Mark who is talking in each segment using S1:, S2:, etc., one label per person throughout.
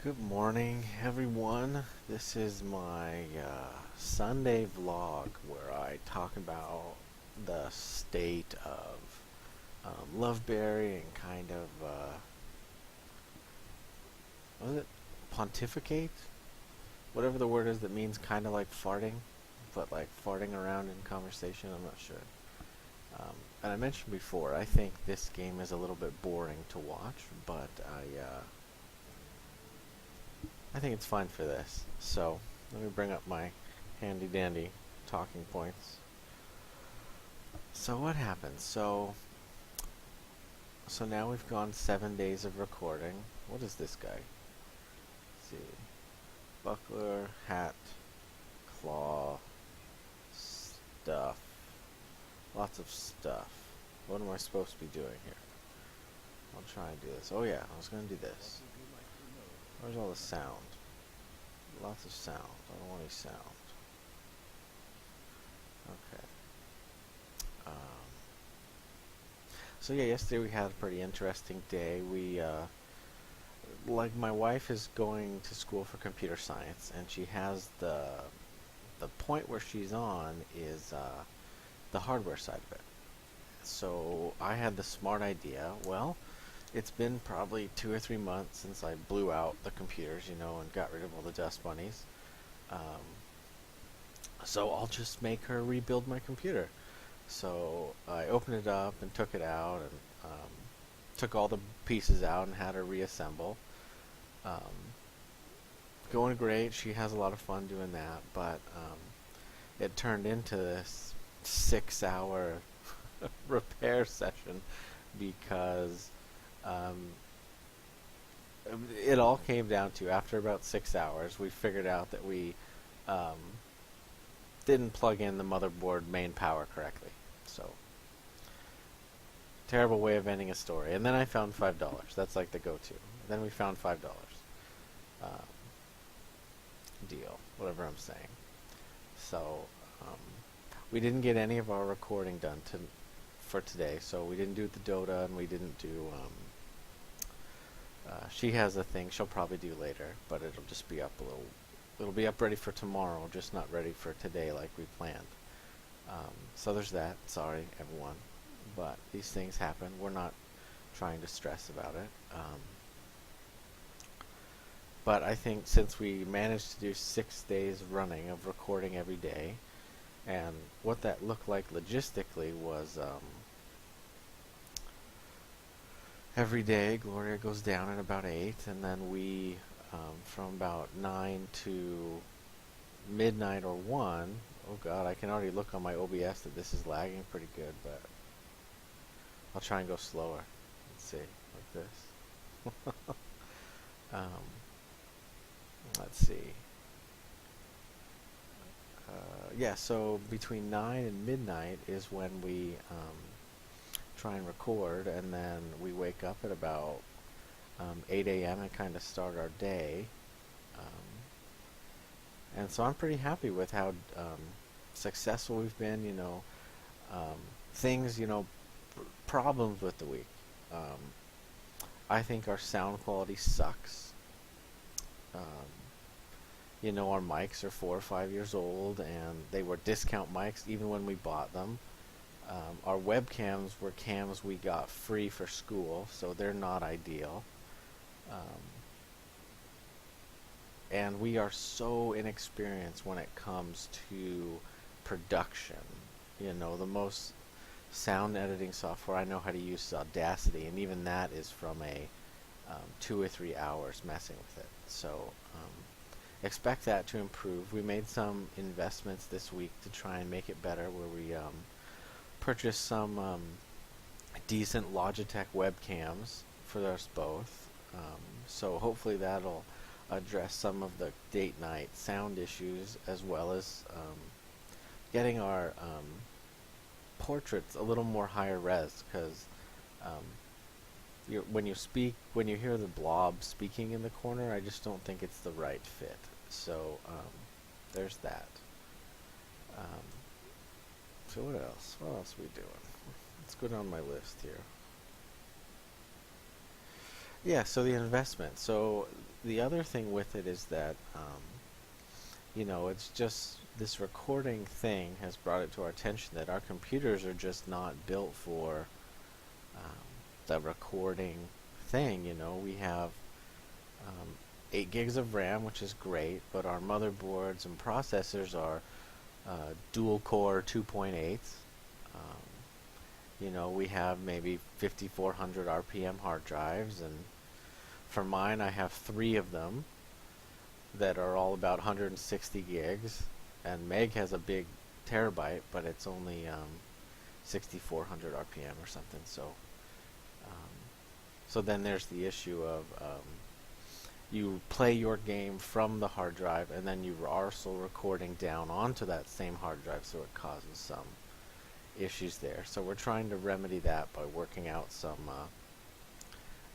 S1: Good morning, everyone. This is my Sunday vlog where I talk about the state of Loveberry and kind of, what is it, pontificate? Whatever the word is that means kind of like farting, but like farting around in conversation, I'm not sure. And I mentioned before, I think this game is a little bit boring to watch, but I think it's fine for this. So let me bring up my handy dandy talking points. So what happened? So now we've gone 7 days of recording. What is this guy? Let's see. Buckler, hat, claw, stuff. Lots of stuff. What am I supposed to be doing here? I'll try and do this. Oh yeah, I was gonna do this. Where's all the sound? Lots of sound. I don't want any sound. Okay. So yeah, yesterday we had a pretty interesting day. Like my wife is going to school for computer science, and she has the point where she's on is the hardware side of it. So I had the smart idea. Well, it's been probably 2 or 3 months since I blew out the computers, and got rid of all the dust bunnies. Um, so I'll just make her rebuild my computer. So I opened it up and took it out and took all the pieces out and had her reassemble. Um, Going great. She has a lot of fun doing that, but it turned into this 6 hour repair session because um, it all came down to after about 6 hours, we figured out that we um, didn't plug in the motherboard main power correctly. So, terrible way of ending a story. And then I found $5. That's like the go-to. Then we found $5. Um, Deal, whatever I'm saying. So, um, we didn't get any of our recording done for today. So we didn't do the Dota, and we didn't do. She has a thing she'll probably do later, but it'll just be up a little. It'll be up ready for tomorrow, just not ready for today like we planned. So there's that. Sorry, everyone. But these things happen. We're not trying to stress about it. But I think since we managed to do 6 days running of recording every day, and what that looked like logistically was every day Gloria goes down at about 8, and then we, from about 9 to midnight or 1, oh god, I can already look on my OBS that this is lagging pretty good, but I'll try and go slower. Let's see, like this. um, let's see. Yeah, so between 9 and midnight is when we try and record, and then we wake up at about 8 a.m. and kind of start our day. And so I'm pretty happy with how successful we've been, things, problems with the week. I think our sound quality sucks. Our mics are 4 or 5 years old, and they were discount mics even when we bought them. Our webcams were cams we got free for school, so they're not ideal. And we are so inexperienced when it comes to production. The most sound editing software I know how to use is Audacity, and even that is from a 2 or 3 hours messing with it. So expect that to improve. We made some investments this week to try and make it better, where we purchased some decent Logitech webcams for us both. So hopefully that'll address some of the date-night sound issues, as well as getting our portraits a little more higher res, because when you hear the blob speaking in the corner, I just don't think it's the right fit. So there's that. So what else? What else are we doing? Let's go down my list here. Yeah, so the investment. So the other thing with it is that it's just this recording thing has brought it to our attention that our computers are just not built for the recording thing. We have 8 gigs of RAM, which is great, but our motherboards and processors are dual core 2.8. We have maybe 5400 RPM hard drives, and for mine I have 3 of them that are all about 160 gigs, and Meg has a big terabyte, but it's only 6400 RPM or something. So then there's the issue of you play your game from the hard drive, and then you are also recording down onto that same hard drive, so it causes some issues there. So we're trying to remedy that by working out some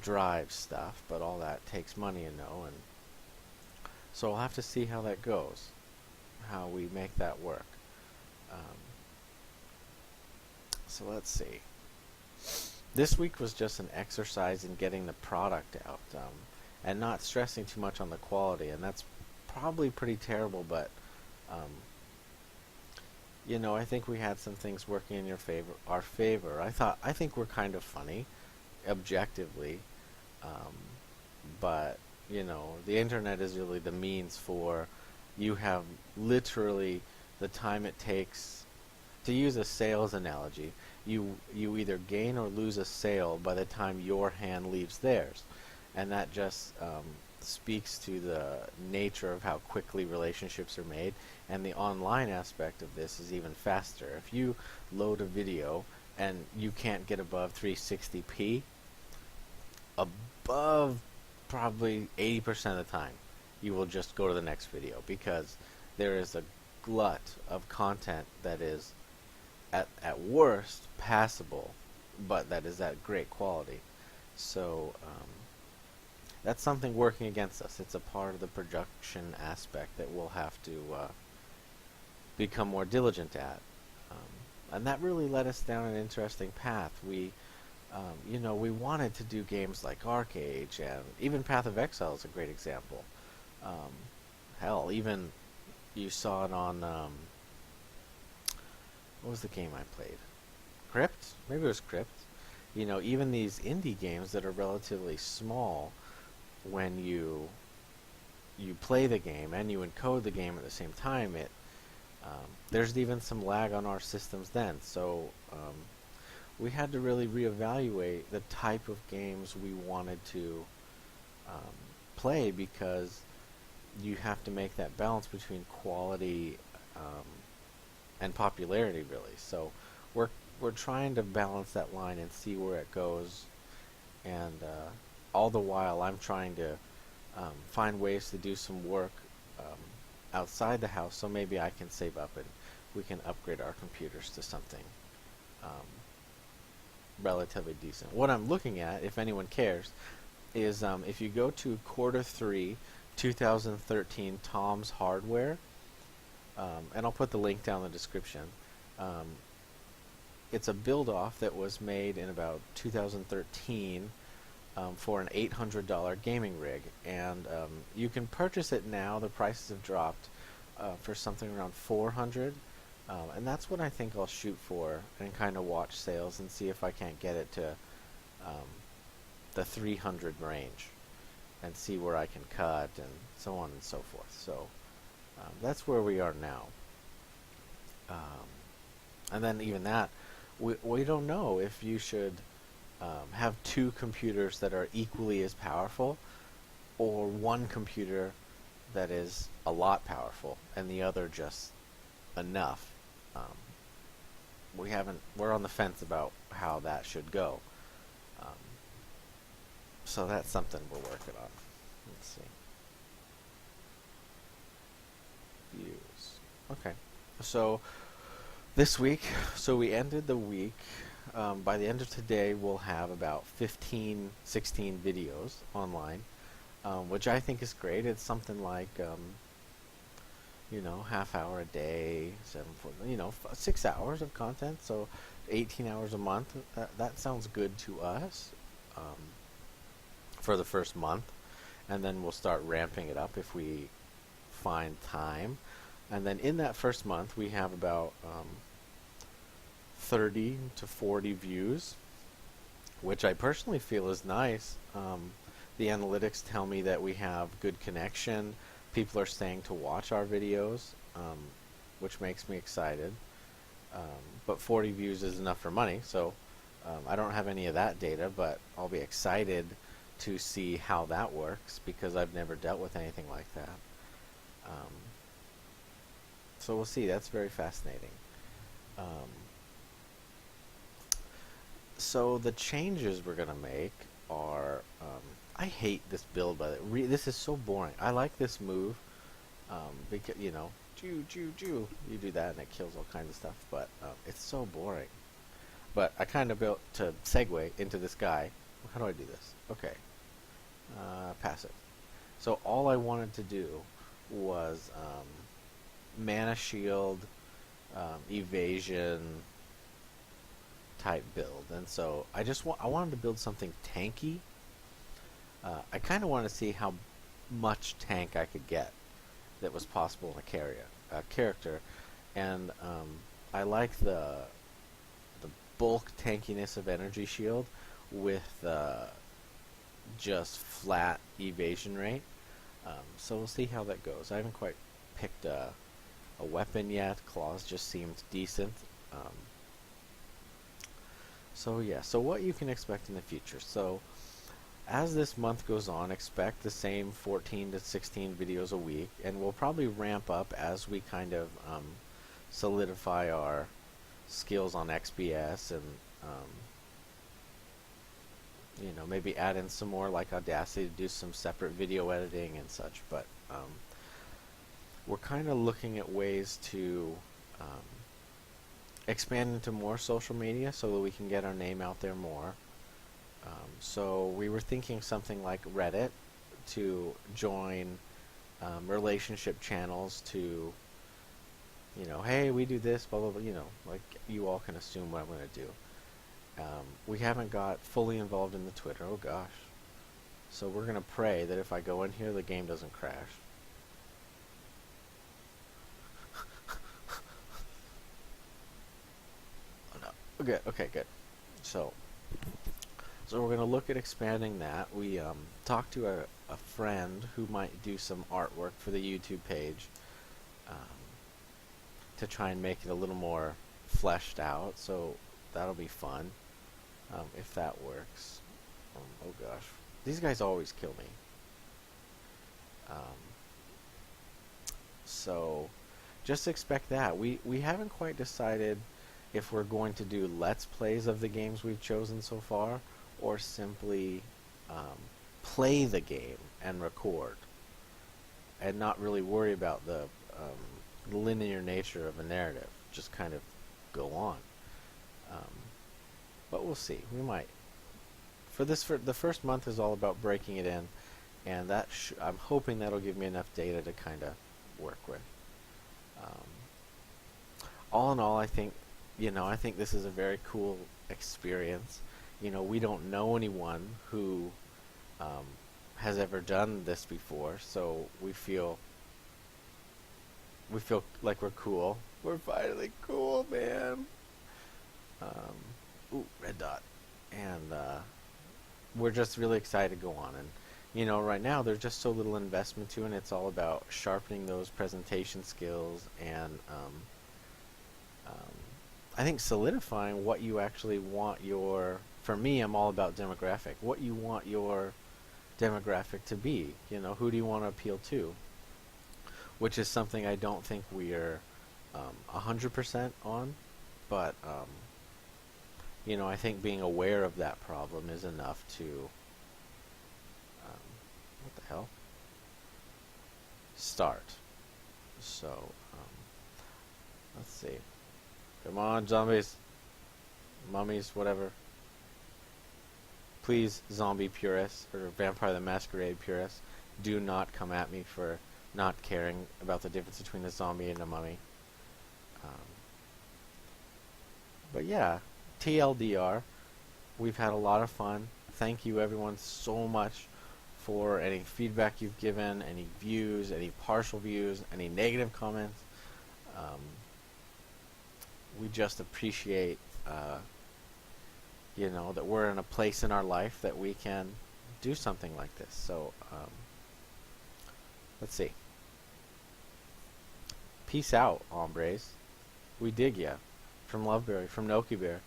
S1: drive stuff, but all that takes money, and so I'll have to see how that goes, how we make that work. So let's see. This week was just an exercise in getting the product out, and not stressing too much on the quality, and that's probably pretty terrible, but I think we had some things working in our favor. I think we're kind of funny, objectively, but the internet is really the means for, you have literally the time it takes. To use a sales analogy, you either gain or lose a sale by the time your hand leaves theirs, and that just speaks to the nature of how quickly relationships are made. And the online aspect of this is even faster. If you load a video and you can't get above 360p, above probably 80% of the time, you will just go to the next video, because there is a glut of content that is at worst passable, but that is at great quality. So that's something working against us. It's a part of the production aspect that we'll have to become more diligent at. And that really led us down an interesting path. We wanted to do games like Arc-Age, and even Path of Exile is a great example. Hell, even you saw it on, what was the game I played? Crypt? Maybe it was Crypt. Even these indie games that are relatively small, when you play the game and you encode the game at the same time, there's even some lag on our systems then. So we had to really reevaluate the type of games we wanted to play, because you have to make that balance between quality and popularity, really. So we're trying to balance that line and see where it goes, and all the while I'm trying to find ways to do some work outside the house, so maybe I can save up and we can upgrade our computers to something relatively decent. What I'm looking at, if anyone cares, is if you go to Q3 2013 Tom's Hardware, and I'll put the link down in the description. It's a build-off that was made in about 2013 for an $800 gaming rig, and you can purchase it now. The prices have dropped for something around $400, and that's what I think I'll shoot for, and kind of watch sales and see if I can't get it to the $300 range, and see where I can cut, and so on and so forth. So that's where we are now. And then even that, we don't know if you should have 2 computers that are equally as powerful, or one computer that is a lot powerful and the other just enough. We're on the fence about how that should go. So that's something we're working on. Let's see. Views. Okay. So this week, we ended the week. By the end of today, we'll have about 15, 16 videos online, which I think is great. It's something like, half hour a day, 6 hours of content, so 18 hours a month. That sounds good to us for the first month. and then we'll start ramping it up if we find time. And then in that first month, we have about 30 to 40 views, which I personally feel is nice. The analytics tell me that we have good connection. People are staying to watch our videos, which makes me excited. But 40 views is enough for money, so I don't have any of that data, but I'll be excited to see how that works because I've never dealt with anything like that. So we'll see. That's very fascinating. So the changes we're going to make are, I hate this build, by the this is so boring. I like this move, because, you know, you do that and it kills all kinds of stuff, but it's so boring. But I kind of built to segue into this guy. How do I do this? Okay. Passive. So all I wanted to do was mana shield, evasion type build, and so I wanted to build something tanky. I kind of wanted to see how much tank I could get that was possible in a character, and I like the bulk tankiness of energy shield with just flat evasion rate. So we'll see how that goes. I haven't quite picked a weapon yet. Claws just seemed decent. So yeah, so what you can expect in the future. So as this month goes on, expect the same 14 to 16 videos a week, and we'll probably ramp up as we kind of solidify our skills on XBS and you know, maybe add in some more like Audacity to do some separate video editing and such. But we're kind of looking at ways to expand into more social media so that we can get our name out there more. So we were thinking something like Reddit to join relationship channels to, you know, hey, we do this, blah, blah, blah, you know, like you all can assume what I'm going to do. We haven't got fully involved in the Twitter, oh gosh. So we're going to pray that if I go in here, the game doesn't crash. Oh no. Okay, good. So we're going to look at expanding that. We talked to a friend who might do some artwork for the YouTube page to try and make it a little more fleshed out. So that'll be fun if that works. Oh gosh, these guys always kill me. So just expect that. We haven't quite decided if we're going to do Let's Plays of the games we've chosen so far, or simply play the game and record, and not really worry about the linear nature of a narrative. Just kind of go on. But we'll see. We might. For the first month is all about breaking it in, and that I'm hoping that'll give me enough data to kind of work with. All in all, I think this is a very cool experience. You know, we don't know anyone who has ever done this before, so we feel like we're cool. We're finally cool, man. Ooh, red dot. And we're just really excited to go on. And, you know, right now there's just so little investment to it, and it's all about sharpening those presentation skills and I think solidifying what you actually want your... For me, I'm all about demographic. What you want your demographic to be. You know, who do you want to appeal to? Which is something I don't think we're 100% on, but you know, I think being aware of that problem is enough to what the hell? Start. So let's see. Come on, zombies, mummies, whatever. Please, zombie purists or Vampire the Masquerade purists, do not come at me for not caring about the difference between a zombie and a mummy. But yeah, TLDR, we've had a lot of fun. Thank you everyone so much for any feedback you've given, any views, any partial views, any negative comments. Um, we just appreciate, that we're in a place in our life that we can do something like this. So, let's see. Peace out, hombres. We dig ya. From Loveberry, from Nokibear.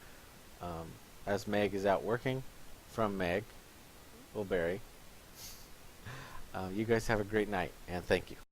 S1: As Meg is out working, from Meg, Loveberry. You guys have a great night, and thank you.